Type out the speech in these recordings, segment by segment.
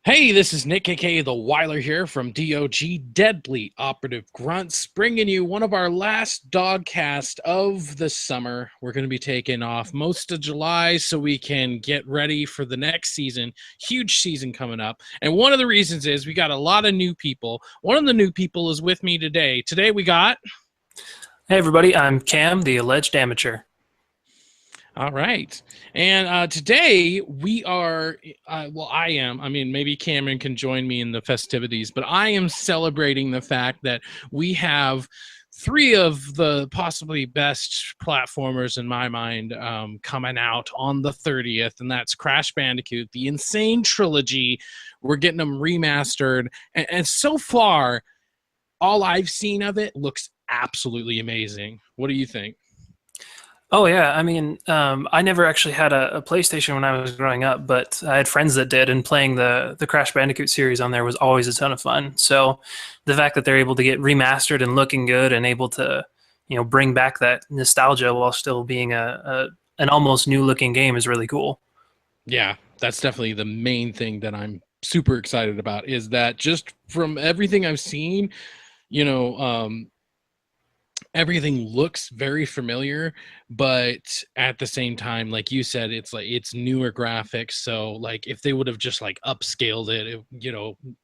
Hey, this is Nick, aka The Weiler here from DOG Deadly Operative Grunts, bringing you one of our last DOGcast of the summer. We're going to be taking off most of July so we can get ready for the next season. Huge season coming up. And one of the reasons is we got a lot of new people. One of the new people is with me today. Today we got... Hey everybody, I'm Cam, the alleged amateur. All right. And today we are, I am, maybe Cameron can join me in the festivities, but I am celebrating the fact that we have three of the possibly best platformers in my mind coming out on the 30th, and that's Crash Bandicoot, the Insane Trilogy. We're getting them remastered, and so far, all I've seen of it looks absolutely amazing. What do you think? Oh yeah, I never actually had a PlayStation when I was growing up, but I had friends that did, and playing the Crash Bandicoot series on there was always a ton of fun. So the fact that they're able to get remastered and looking good and able to, bring back that nostalgia while still being an almost new looking game is really cool. Yeah, that's definitely the main thing that I'm super excited about, is that just from everything I've seen, everything looks very familiar, but at the same time, like you said, it's newer graphics. So like if they would have just like upscaled it,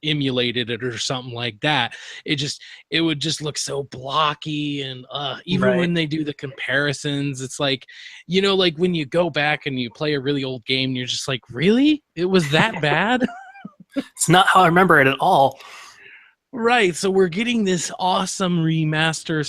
emulated it or something like that, it would just look so blocky. And even Right. when they do the comparisons, it's like, like when you go back and you play a really old game, and you're just like, really? It was that bad? It's not how I remember it at all. Right, so we're getting this awesome remaster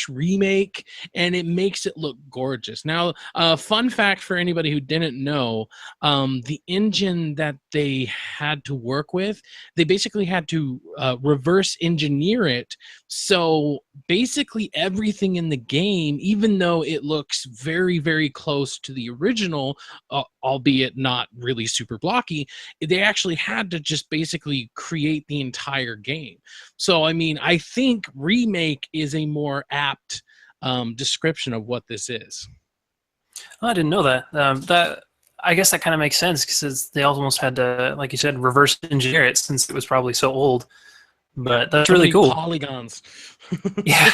/ remake, and it makes it look gorgeous. Now, fun fact for anybody who didn't know, the engine that they had to work with, they basically had to reverse engineer it. So basically everything in the game, even though it looks very, very close to the original, albeit not really super blocky, they actually had to just basically create the entire game. So, I think remake is a more apt description of what this is. Oh, I didn't know that. I guess that kind of makes sense because they almost had to, like you said, reverse engineer it since it was probably so old. But that's really cool. Polygons. Yeah.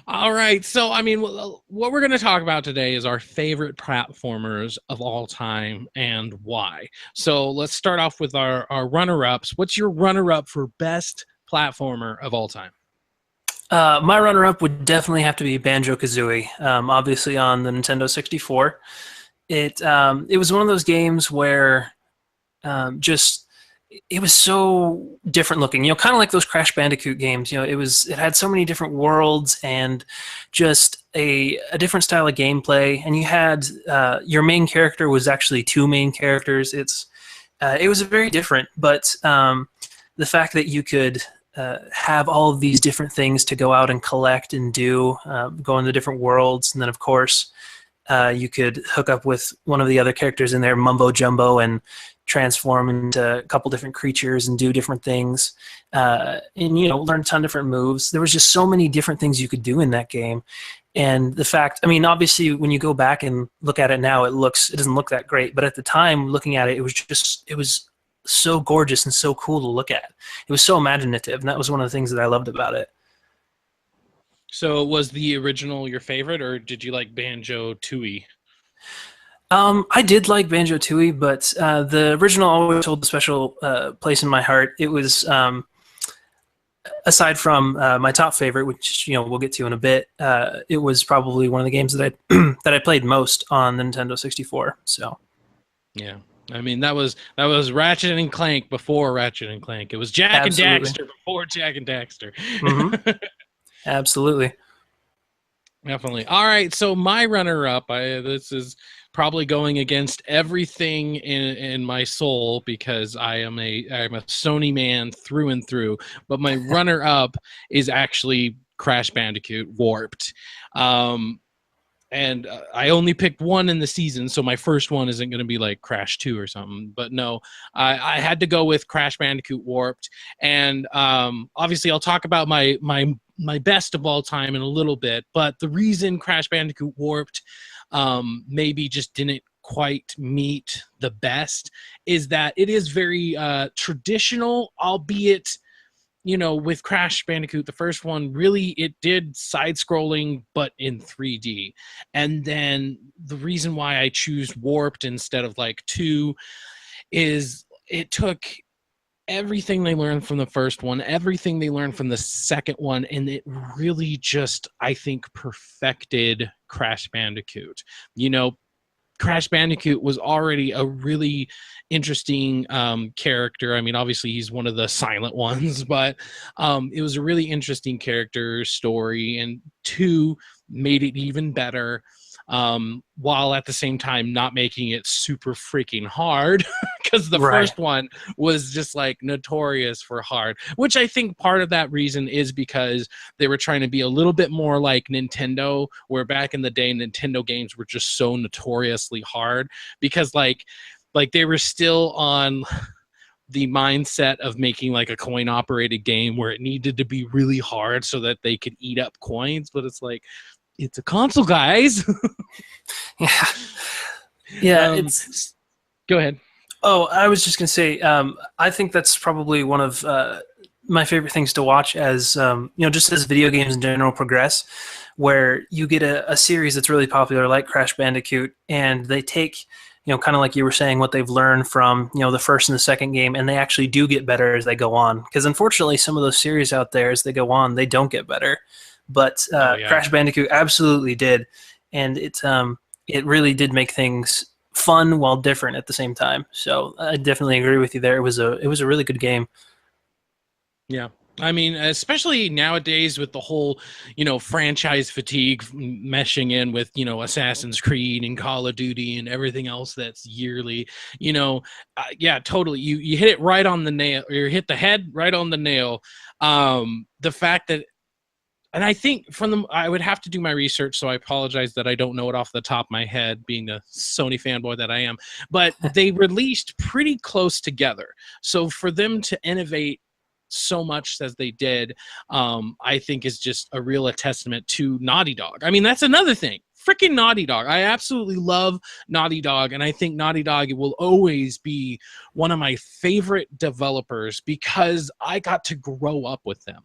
All right. So, what we're going to talk about today is our favorite platformers of all time and why. So let's start off with our runner-ups. What's your runner-up for best platformer of all time? My runner-up would definitely have to be Banjo-Kazooie, obviously on the Nintendo 64. It was one of those games where it was so different looking, kind of like those Crash Bandicoot games. It had so many different worlds and just a different style of gameplay. And you had your main character was actually two main characters. It was very different, but the fact that you could have all of these different things to go out and collect and do, go in the different worlds, and then of course you could hook up with one of the other characters in there, Mumbo Jumbo, and transform into a couple different creatures and do different things, and learn a ton of different moves. There was just so many different things you could do in that game. And the fact, obviously when you go back and look at it now, it doesn't look that great, but at the time looking at it, it was so gorgeous and so cool to look at. It was so imaginative, and that was one of the things that I loved about it. So was the original your favorite, or did you like Banjo-Tooie? I did like Banjo-Tooie, but the original always held a special place in my heart. It was, aside from my top favorite, which we'll get to in a bit, it was probably one of the games that I that I played most on the Nintendo 64. So, yeah, that was Ratchet and Clank before Ratchet and Clank. It was Jak and Daxter before Jak and Daxter. Mm-hmm. Absolutely. Definitely. All right, so my runner-up, this is probably going against everything in my soul because I'm a Sony man through and through. But my runner-up is actually Crash Bandicoot Warped. And I only picked one in the season, so my first one isn't going to be like Crash 2 or something. But no, I had to go with Crash Bandicoot Warped. And obviously I'll talk about my best of all time in a little bit. But the reason Crash Bandicoot Warped maybe just didn't quite meet the best is that it is very traditional, albeit, you know, with Crash Bandicoot, the first one, really it did side scrolling, but in 3D. And then the reason why I choose Warped instead of like 2 is it took everything they learned from the first one, everything they learned from the second one, and it really just, I think, perfected Crash Bandicoot. You know, Crash Bandicoot was already a really interesting character. I mean, obviously he's one of the silent ones, but it was a really interesting character story, and 2 made it even better, while at the same time not making it super freaking hard, because the first one was just like notorious for hard, which I think part of that reason is because they were trying to be a little bit more like Nintendo, where back in the day Nintendo games were just so notoriously hard, because like they were still on the mindset of making like a coin operated game where it needed to be really hard so that they could eat up coins. But it's like, it's a console, guys. Yeah. Go ahead. Oh, I was just gonna say, I think that's probably one of my favorite things to watch as you know, just as video games in general progress, where you get a series that's really popular like Crash Bandicoot, and they take, you know, kind of like you were saying, what they've learned from, you know, the first and the second game, and they actually do get better as they go on. Because unfortunately, some of those series out there, as they go on, they don't get better. But Crash Bandicoot absolutely did, and it really did make things fun while different at the same time. So I definitely agree with you there. It was a really good game. Yeah. I mean, especially nowadays with the whole, you know, franchise fatigue meshing in with, you know, Assassin's Creed and Call of Duty and everything else that's yearly, you know, yeah, totally. You hit it right on the nail, or you hit the head right on the nail. The fact that, and I think I would have to do my research, so I apologize that I don't know it off the top of my head, being a Sony fanboy that I am, but they released pretty close together. So for them to innovate so much as they did, I think is just a real testament to Naughty Dog. I mean, that's another thing. Freaking Naughty Dog. I absolutely love Naughty Dog, and I think Naughty Dog will always be one of my favorite developers because I got to grow up with them.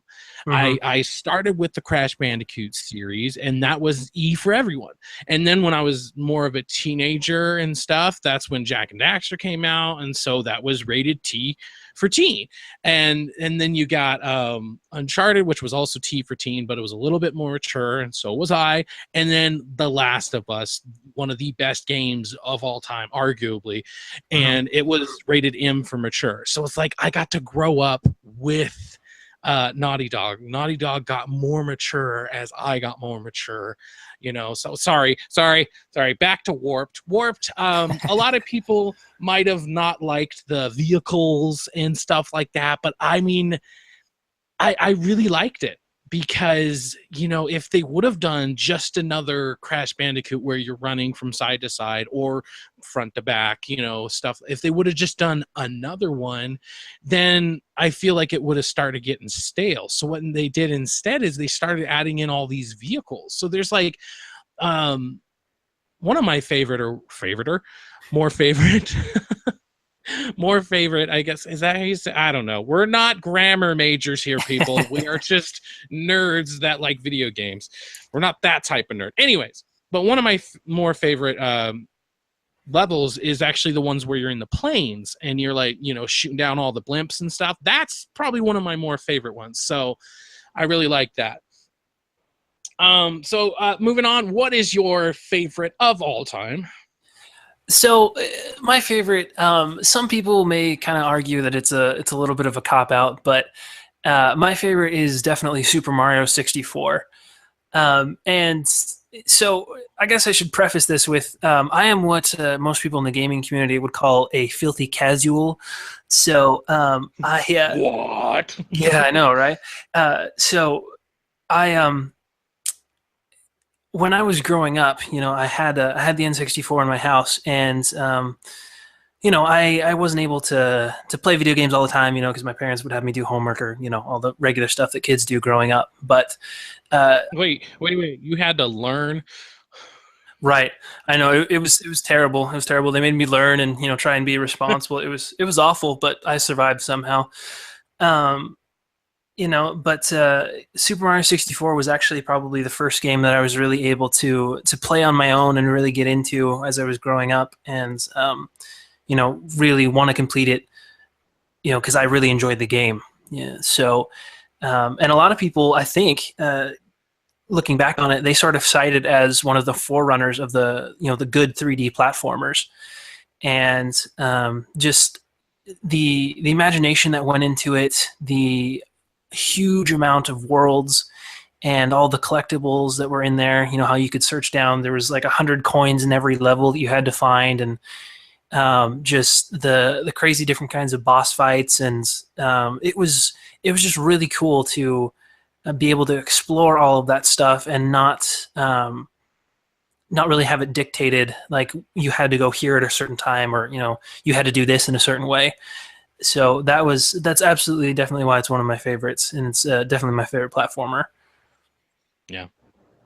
I started with the Crash Bandicoot series, and that was E for everyone. And then when I was more of a teenager and stuff, that's when Jak and Daxter came out, and so that was rated T for teen. And then you got Uncharted, which was also T for teen, but it was a little bit more mature, and so was I. And then The Last of Us, one of the best games of all time, arguably, and it was rated M for mature. So it's like I got to grow up with Naughty Dog. Naughty Dog got more mature as I got more mature, you know. So sorry. Back to Warped. A lot of people might have not liked the vehicles and stuff like that, but I mean, I really liked it because, you know, if they would have done just another Crash Bandicoot where you're running from side to side or front to back, you know, stuff, if they would have just done another one, then I feel like it would have started getting stale. So what they did instead is they started adding in all these vehicles. So there's like one of my more favorite, I guess, is that how you say? I don't know. We're not grammar majors here, people. We are just nerds that like video games. We're not that type of nerd. Anyways, but one of my more favorite levels is actually the ones where you're in the planes and you're like, you know, shooting down all the blimps and stuff. That's probably one of my more favorite ones. So I really like that. So moving on, what is your favorite of all time? So my favorite, some people may kind of argue that it's a little bit of a cop-out, but my favorite is definitely Super Mario 64. And so I guess I should preface this with I am what most people in the gaming community would call a filthy casual. So what? Yeah, I know, right? So I when I was growing up, you know, I had the N64 in my house, and you know, I wasn't able to play video games all the time, you know, because my parents would have me do homework or, you know, all the regular stuff that kids do growing up. But wait, you had to learn? Right. I know it was terrible. It was terrible. They made me learn and try and be responsible. It was awful, but I survived somehow. Um, but Super Mario 64 was actually probably the first game that I was really able to play on my own and really get into as I was growing up, and really want to complete it. Because I really enjoyed the game. Yeah. So, and a lot of people, I think, looking back on it, they sort of cite it as one of the forerunners of the good 3D platformers, and just the imagination that went into it, the huge amount of worlds and all the collectibles that were in there. How you could search down. There was like 100 coins in every level that you had to find, and just the crazy different kinds of boss fights, and it was just really cool to be able to explore all of that stuff and not really have it dictated like you had to go here at a certain time, or you had to do this in a certain way. So that's absolutely definitely why it's one of my favorites, and it's definitely my favorite platformer. Yeah.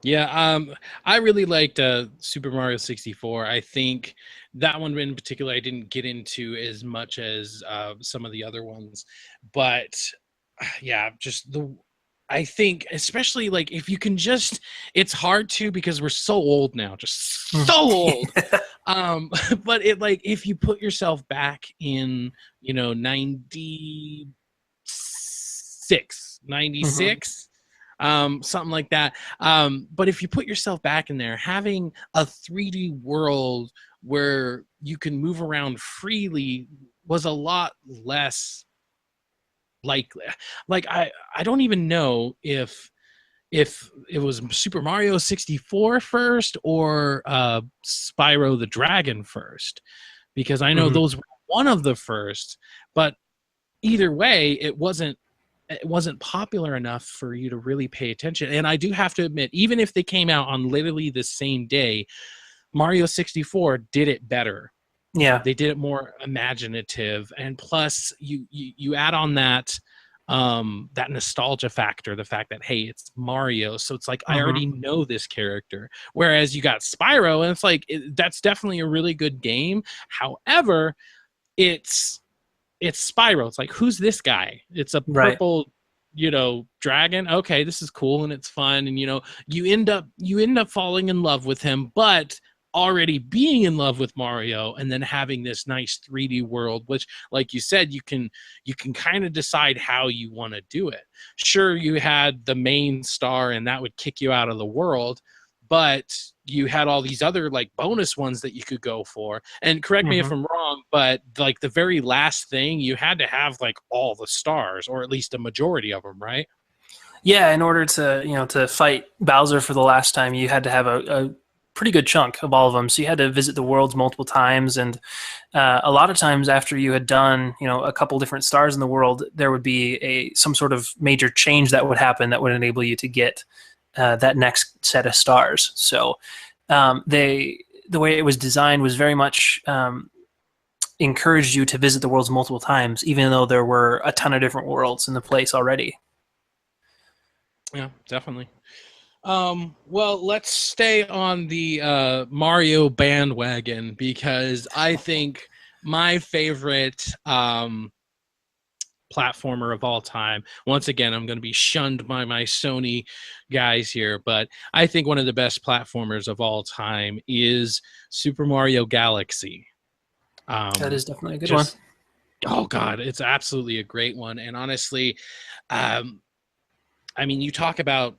Yeah, I really liked Super Mario 64. I think that one in particular I didn't get into as much as some of the other ones, but yeah, I think especially like if you can just, it's hard to because we're so old now, just so old. But it like if you put yourself back in 96, 96. Something like that. But if you put yourself back in there, having a 3D world where you can move around freely was a lot less likely. Like I don't even know if it was Super Mario 64 first or Spyro the Dragon first, because I know those were one of the first, but either way, it wasn't popular enough for you to really pay attention. And I do have to admit, even if they came out on literally the same day, Mario 64 did it better. Yeah. They did it more imaginative, and plus you add on that that nostalgia factor, the fact that hey, it's Mario, so it's like I already know this character. Whereas you got Spyro, and it's like that's definitely a really good game. However, it's Spyro. It's like, who's this guy? It's a purple, dragon. Okay, this is cool and it's fun, and you end up falling in love with him, but already being in love with Mario, and then having this nice 3D world, which, like you said, you can kind of decide how you want to do it. Sure, you had the main star, and that would kick you out of the world, but you had all these other like bonus ones that you could go for. And correct me if I'm wrong, but like the very last thing, you had to have like all the stars, or at least a majority of them, right? Yeah, in order to to fight Bowser for the last time, you had to have a pretty good chunk of all of them. So you had to visit the worlds multiple times, and a lot of times after you had done a couple different stars in the world, there would be some sort of major change that would happen that would enable you to get that next set of stars. So the way it was designed was very much encouraged you to visit the worlds multiple times, even though there were a ton of different worlds in the place already. Yeah, definitely. Well, let's stay on the Mario bandwagon, because I think my favorite platformer of all time, once again, I'm going to be shunned by my Sony guys here, but I think one of the best platformers of all time is Super Mario Galaxy. That is definitely a good one. Oh God, it's absolutely a great one. And honestly, I mean, you talk about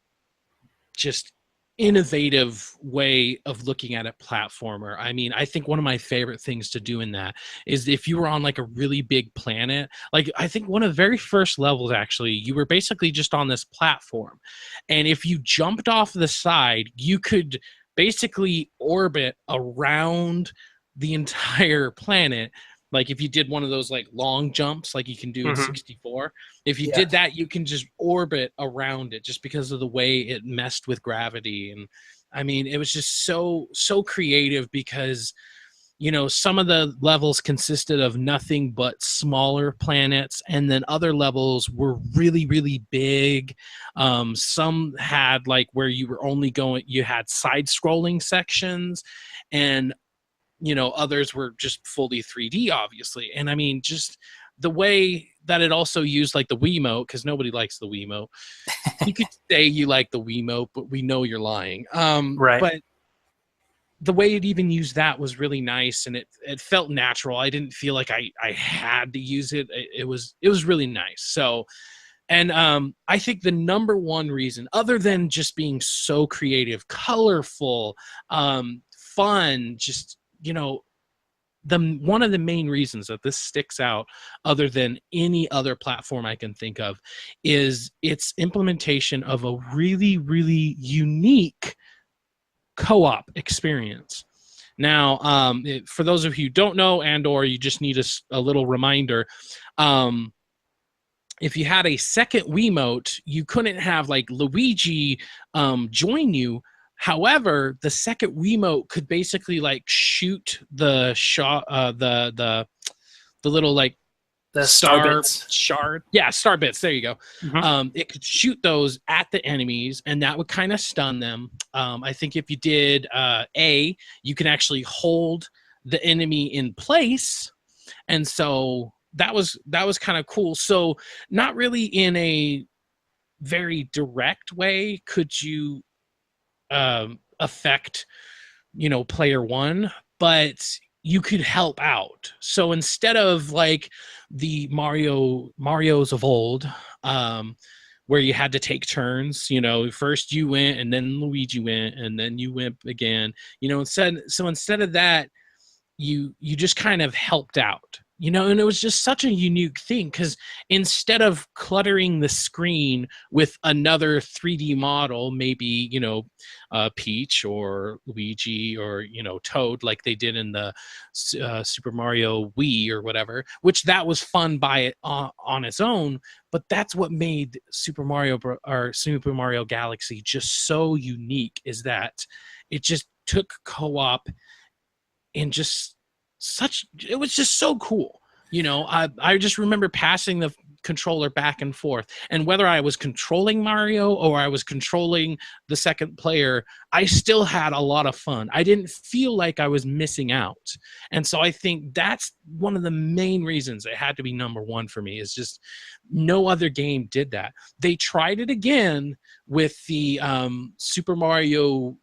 just innovative way of looking at a platformer. I mean, I think one of my favorite things to do in that is if you were on like a really big planet, like I think one of the very first levels, actually, you were basically just on this platform, and if you jumped off the side, you could basically orbit around the entire planet. Like if you did one of those like long jumps like you can do in 64, if you did that, you can just orbit around it just because of the way it messed with gravity. And I mean, it was just so creative, because some of the levels consisted of nothing but smaller planets, and then other levels were really, really big. Some had like where you were only going, you had side-scrolling sections, and others were just fully 3D, obviously. And I mean, just the way that it also used like the Wiimote, because nobody likes the Wiimote. You could say you like the Wiimote, but we know you're lying. Right. But the way it even used that was really nice, and it felt natural. I didn't feel like I had to use it. It was really nice. So, and I think the number one reason, other than just being so creative, colorful, fun, just one of the main reasons that this sticks out, other than any other platform I can think of, is its implementation of a really, really unique co-op experience. Now, for those of you who don't know, and or you just need a little reminder, if you had a second Wiimote, you couldn't have like Luigi join you. However, the second Wiimote could basically like shoot the shot, the little like the star bits. Shard. Yeah, star bits. There you go. Mm-hmm. It could shoot those at the enemies, and that would kind of stun them. I think if you did A, you can actually hold the enemy in place, and so that was kind of cool. So not really in a very direct way could you affect player one, but you could help out. So instead of like the Marios of old, where you had to take turns, first you went and then Luigi went and then you went again, instead of that, you just kind of helped out, and it was just such a unique thing, because instead of cluttering the screen with another 3D model, maybe, Peach or Luigi or, Toad, like they did in the Super Mario Wii or whatever, which that was fun by it on its own. But that's what made Super Mario Galaxy just so unique, is that it just took co-op and it was just so cool. I just remember passing the controller back and forth, and whether I was controlling Mario or I was controlling the second player, I still had a lot of fun. I didn't feel like I was missing out. And so I think that's one of the main reasons it had to be number one for me, is just no other game did that. They tried it again with the Super Mario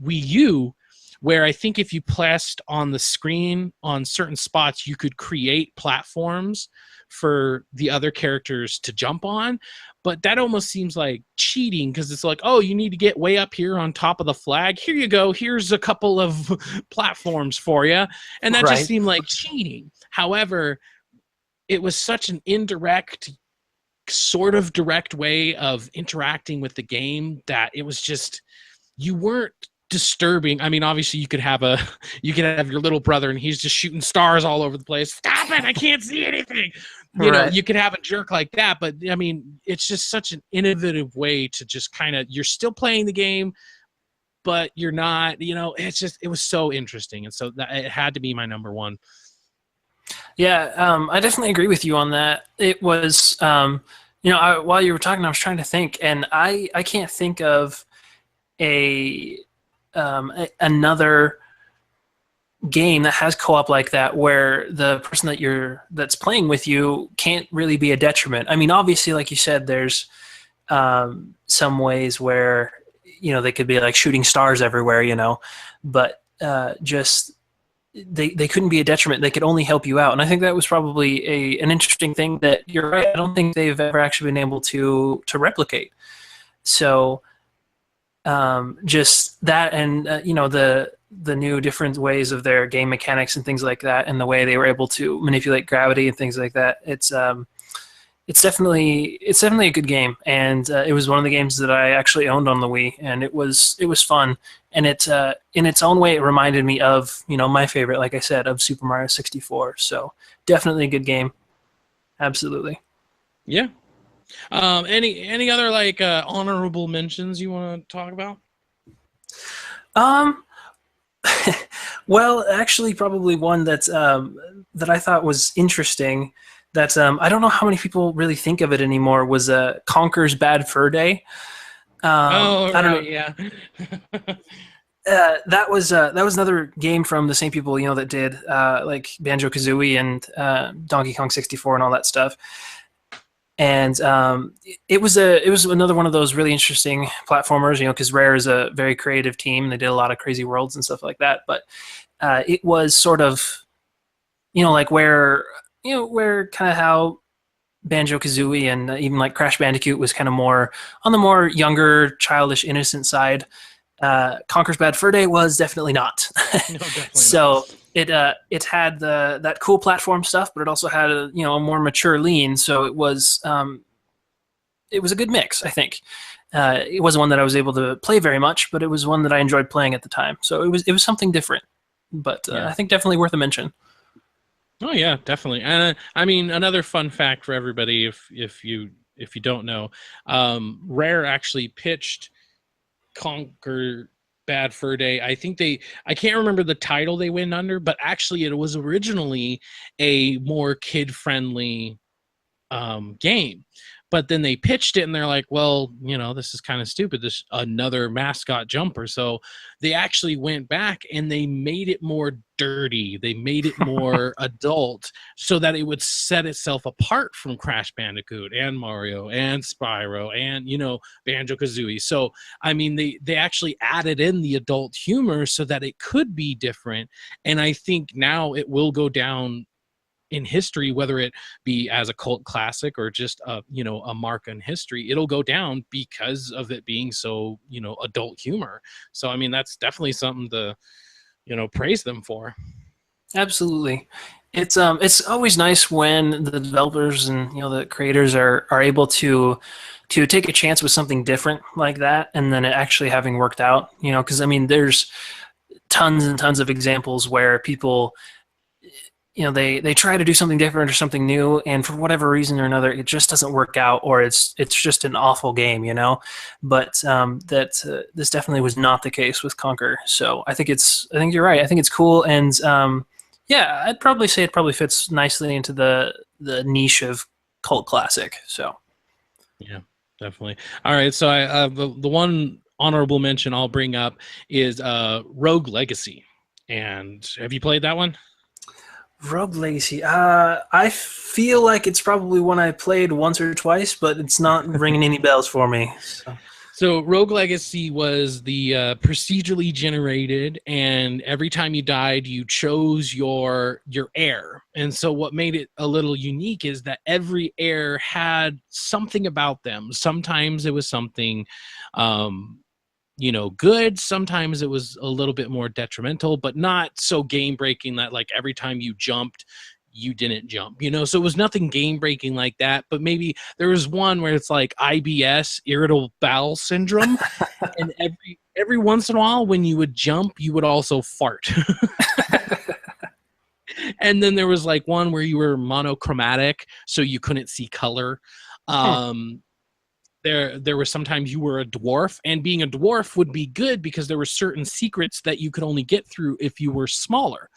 Wii U, where I think if you pressed on the screen on certain spots, you could create platforms for the other characters to jump on. But that almost seems like cheating, because it's like, oh, you need to get way up here on top of the flag. Here you go. Here's a couple of platforms for you. And that just seemed like cheating. However, it was such an indirect, sort of direct way of interacting with the game that it was just, you weren't disturbing. I mean, obviously you could have your little brother and he's just shooting stars all over the place. Stop it, I can't see anything. You could have a jerk like that, but I mean, it's just such an innovative way to just kind of, you're still playing the game, but you're not, it was so interesting. And so it had to be my number one. Yeah, I definitely agree with you on that. It was, while you were talking, I was trying to think, and I can't think of another game that has co-op like that, where the person that's playing with you can't really be a detriment. I mean, obviously, like you said, there's some ways where they could be like shooting stars everywhere, but just they couldn't be a detriment. They could only help you out, and I think that was probably an interesting thing that, you're right, I don't think they've ever actually been able to replicate. So just that, and the new different ways of their game mechanics and things like that, and the way they were able to manipulate gravity and things like that. It's definitely a good game, and it was one of the games that I actually owned on the Wii, and it was fun, and it in its own way, it reminded me of my favorite, like I said, of Super Mario 64. So definitely a good game, absolutely. Yeah. Any other like honorable mentions you want to talk about? Well, actually, probably one that I thought was interesting. That I don't know how many people really think of it anymore. Was Conker's Bad Fur Day. Oh, I don't right, know. yeah. That was another game from the same people that did like Banjo Kazooie and Donkey Kong 64 and all that stuff. And it was another one of those really interesting platformers, because Rare is a very creative team. They did a lot of crazy worlds and stuff like that. But it was sort of, like where kind of how Banjo Kazooie and even like Crash Bandicoot was kind of more on the more younger, childish, innocent side. Conker's Bad Fur Day was definitely not. No, definitely So not. it had that cool platform stuff, but it also had a more mature lean. So it was a good mix, I think. It wasn't one that I was able to play very much, but it was one that I enjoyed playing at the time. So it was something different, but Yeah. I think definitely worth a mention. Oh yeah, definitely. And I mean, another fun fact for everybody, if you don't know, Rare actually pitched Conquer Bad Fur Day. I can't remember the title they went under, but actually it was originally a more kid-friendly game. But then they pitched it and they're like, well, this is kind of stupid. This another mascot jumper. So they actually went back and they made it more dirty. They made it more adult so that it would set itself apart from Crash Bandicoot and Mario and Spyro and, Banjo-Kazooie. So, I mean, they actually added in the adult humor so that it could be different. And I think now it will go down in history, whether it be as a cult classic or just a mark in history. It'll go down because of it being so adult humor. So I mean, that's definitely something to praise them for. Absolutely. It's always nice when the developers and the creators are able to take a chance with something different like that, and then it actually having worked out. Because I mean, there's tons and tons of examples where people they try to do something different or something new, and for whatever reason or another, it just doesn't work out, or it's just an awful game, But this definitely was not the case with Conquer. So I think you're right. I think it's cool, and yeah, I'd probably say it probably fits nicely into the niche of cult classic. So yeah, definitely. All right, so the one honorable mention I'll bring up is Rogue Legacy. And have you played that one? Rogue Legacy. I feel like it's probably one I played once or twice, but it's not ringing any bells for me. So Rogue Legacy was the procedurally generated, and every time you died, you chose your heir. And so what made it a little unique is that every heir had something about them. Sometimes it was something good. Sometimes it was a little bit more detrimental, but not so game breaking that like every time you jumped, you didn't jump, so it was nothing game breaking like that. But maybe there was one where it's like IBS, irritable bowel syndrome. And every once in a while when you would jump, you would also fart. And then there was like one where you were monochromatic, so you couldn't see color. There was sometimes you were a dwarf, and being a dwarf would be good because there were certain secrets that you could only get through if you were smaller.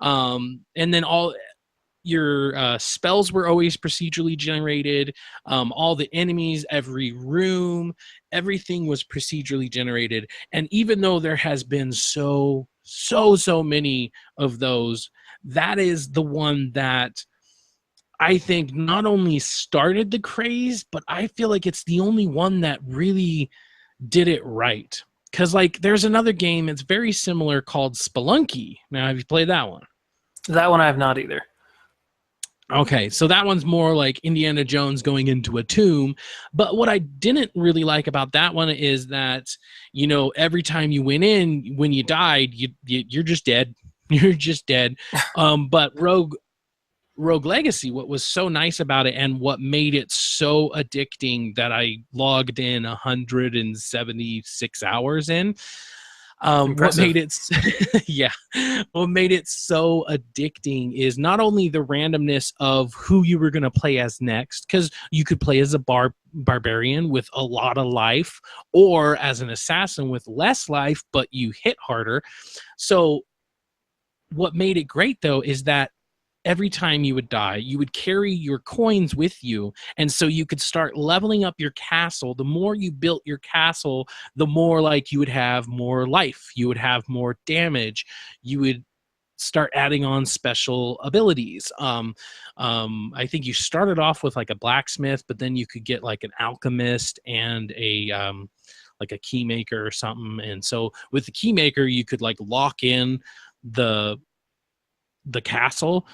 And then all your spells were always procedurally generated. All the enemies, every room, everything was procedurally generated. And even though there has been so many of those, that is the one that I think not only started the craze, but I feel like it's the only one that really did it right. Because like there's another game that's very similar called Spelunky. Now, have you played that one? That one I have not either. Okay, so that one's more like Indiana Jones going into a tomb. But what I didn't really like about that one is that, every time you went in, when you died, you're just dead. You're just dead. But Rogue Legacy, what was so nice about it and what made it so addicting that I logged in 176 hours in, What made it yeah, what made it so addicting is not only the randomness of who you were going to play as next, because you could play as a barbarian with a lot of life, or as an assassin with less life but you hit harder. So what made it great though is that every time you would die, you would carry your coins with you. And so you could start leveling up your castle. The more you built your castle, the more like you would have more life, you would have more damage, you would start adding on special abilities. I think you started off with like a blacksmith, but then you could get like an alchemist and a like a key maker or something. And so with the key maker, you could like lock in the castle,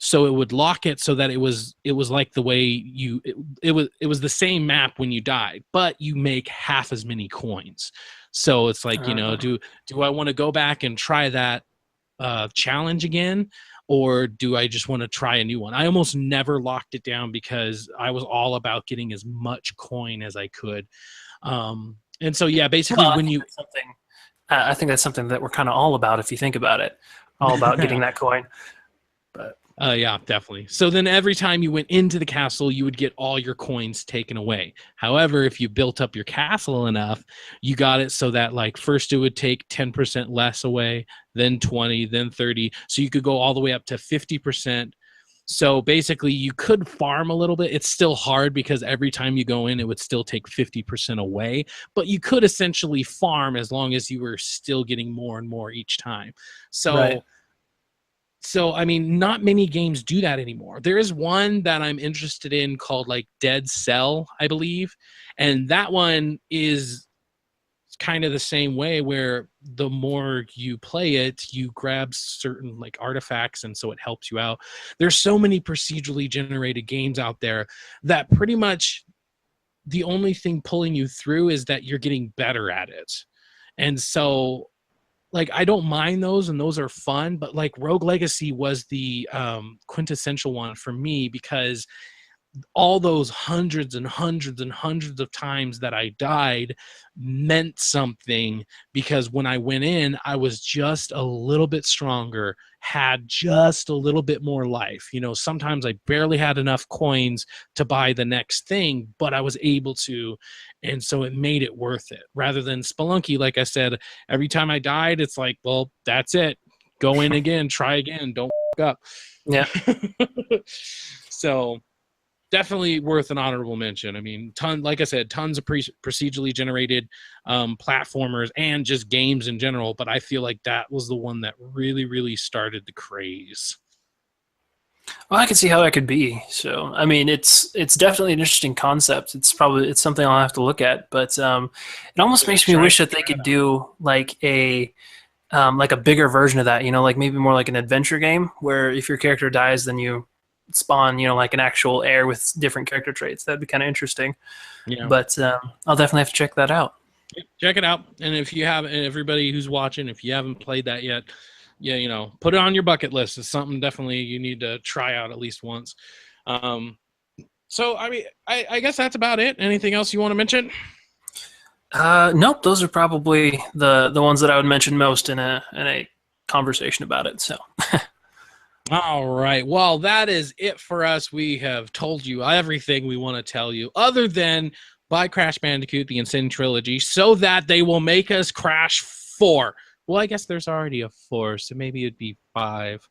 so it would lock it so that it was like the way you it was the same map when you died, but you make half as many coins. So it's like, you know, do I want to go back and try that challenge again, or do I just want to try a new one? I almost never locked it down because I was all about getting as much coin as I could. And so yeah, basically when you I think that's something that we're kind of all about if you think about it, all about getting that coin. But yeah, definitely. So then every time you went into the castle, you would get all your coins taken away. However, if you built up your castle enough, you got it so that like first it would take 10% less away, then 20, then 30. So you could go all the way up to 50%. So basically you could farm a little bit. It's still hard because every time you go in, it would still take 50% away, but you could essentially farm as long as you were still getting more and more each time. So right. So, I mean, not many games do that anymore. There is one that I'm interested in called like Dead Cell, I believe. And that one is kind of the same way, where the more you play it, you grab certain like artifacts, and so it helps you out. There's so many procedurally generated games out there that pretty much the only thing pulling you through is that you're getting better at it. And so like I don't mind those, and those are fun, but like Rogue Legacy was the quintessential one for me, because all those hundreds and hundreds and hundreds of times that I died meant something, because when I went in, I was just a little bit stronger, had just a little bit more life. You know, sometimes I barely had enough coins to buy the next thing, but I was able to. And so it made it worth it, rather than Spelunky. Like I said, every time I died, it's like, well, that's it. Go in again, try again. Don't f*** up. Yeah. So definitely worth an honorable mention. I mean, like I said, tons of procedurally generated platformers and just games in general. But I feel like that was the one that really, really started the craze. Well, I can see how that could be. So, I mean, it's definitely an interesting concept. It's something I'll have to look at. But it almost makes me wish that they could do like a bigger version of that. You know, like maybe more like an adventure game where if your character dies, then you spawn, you know, like an actual heir with different character traits. That'd be kind of interesting. Yeah. But I'll definitely have to check that out. Check it out. And if you haven't, and everybody who's watching, if you haven't played that yet, yeah, you know, put it on your bucket list. It's something definitely you need to try out at least once. So, I mean, I guess that's about it. Anything else you want to mention? Nope. Those are probably the ones that I would mention most in a conversation about it. So. All right. Well, that is it for us. We have told you everything we want to tell you, other than buy Crash Bandicoot, the Insane Trilogy, so that they will make us Crash 4. Well, I guess there's already a 4, so maybe it'd be 5.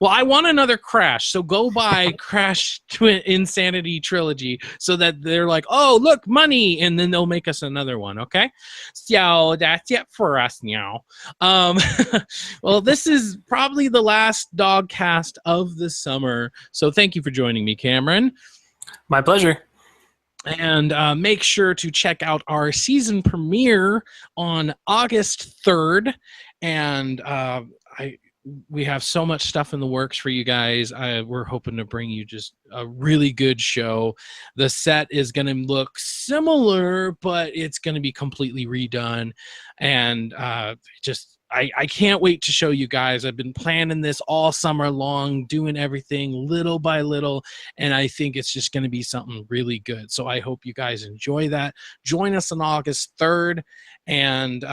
Well, I want another Crash, so go buy Crash Insanity Trilogy so that they're like, oh, look, money, and then they'll make us another one, okay? So that's it for us now. Well, this is probably the last DOGcast of the summer, so thank you for joining me, Cameron. My pleasure. And make sure to check out our season premiere on August 3rd, and we have so much stuff in the works for you guys. We're hoping to bring you just a really good show. The set is going to look similar, but it's going to be completely redone. And I can't wait to show you guys. I've been planning this all summer long, doing everything little by little, and I think it's just going to be something really good. So I hope you guys enjoy that. Join us on August 3rd, and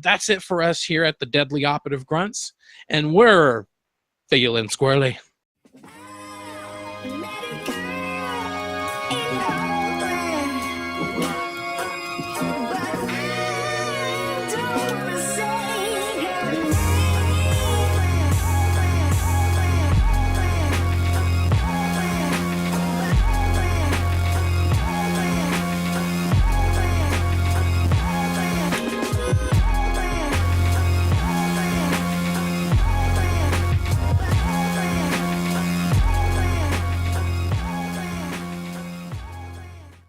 that's it for us here at the Deadly Operative Grunts, and we're feeling squirrely. Let it go.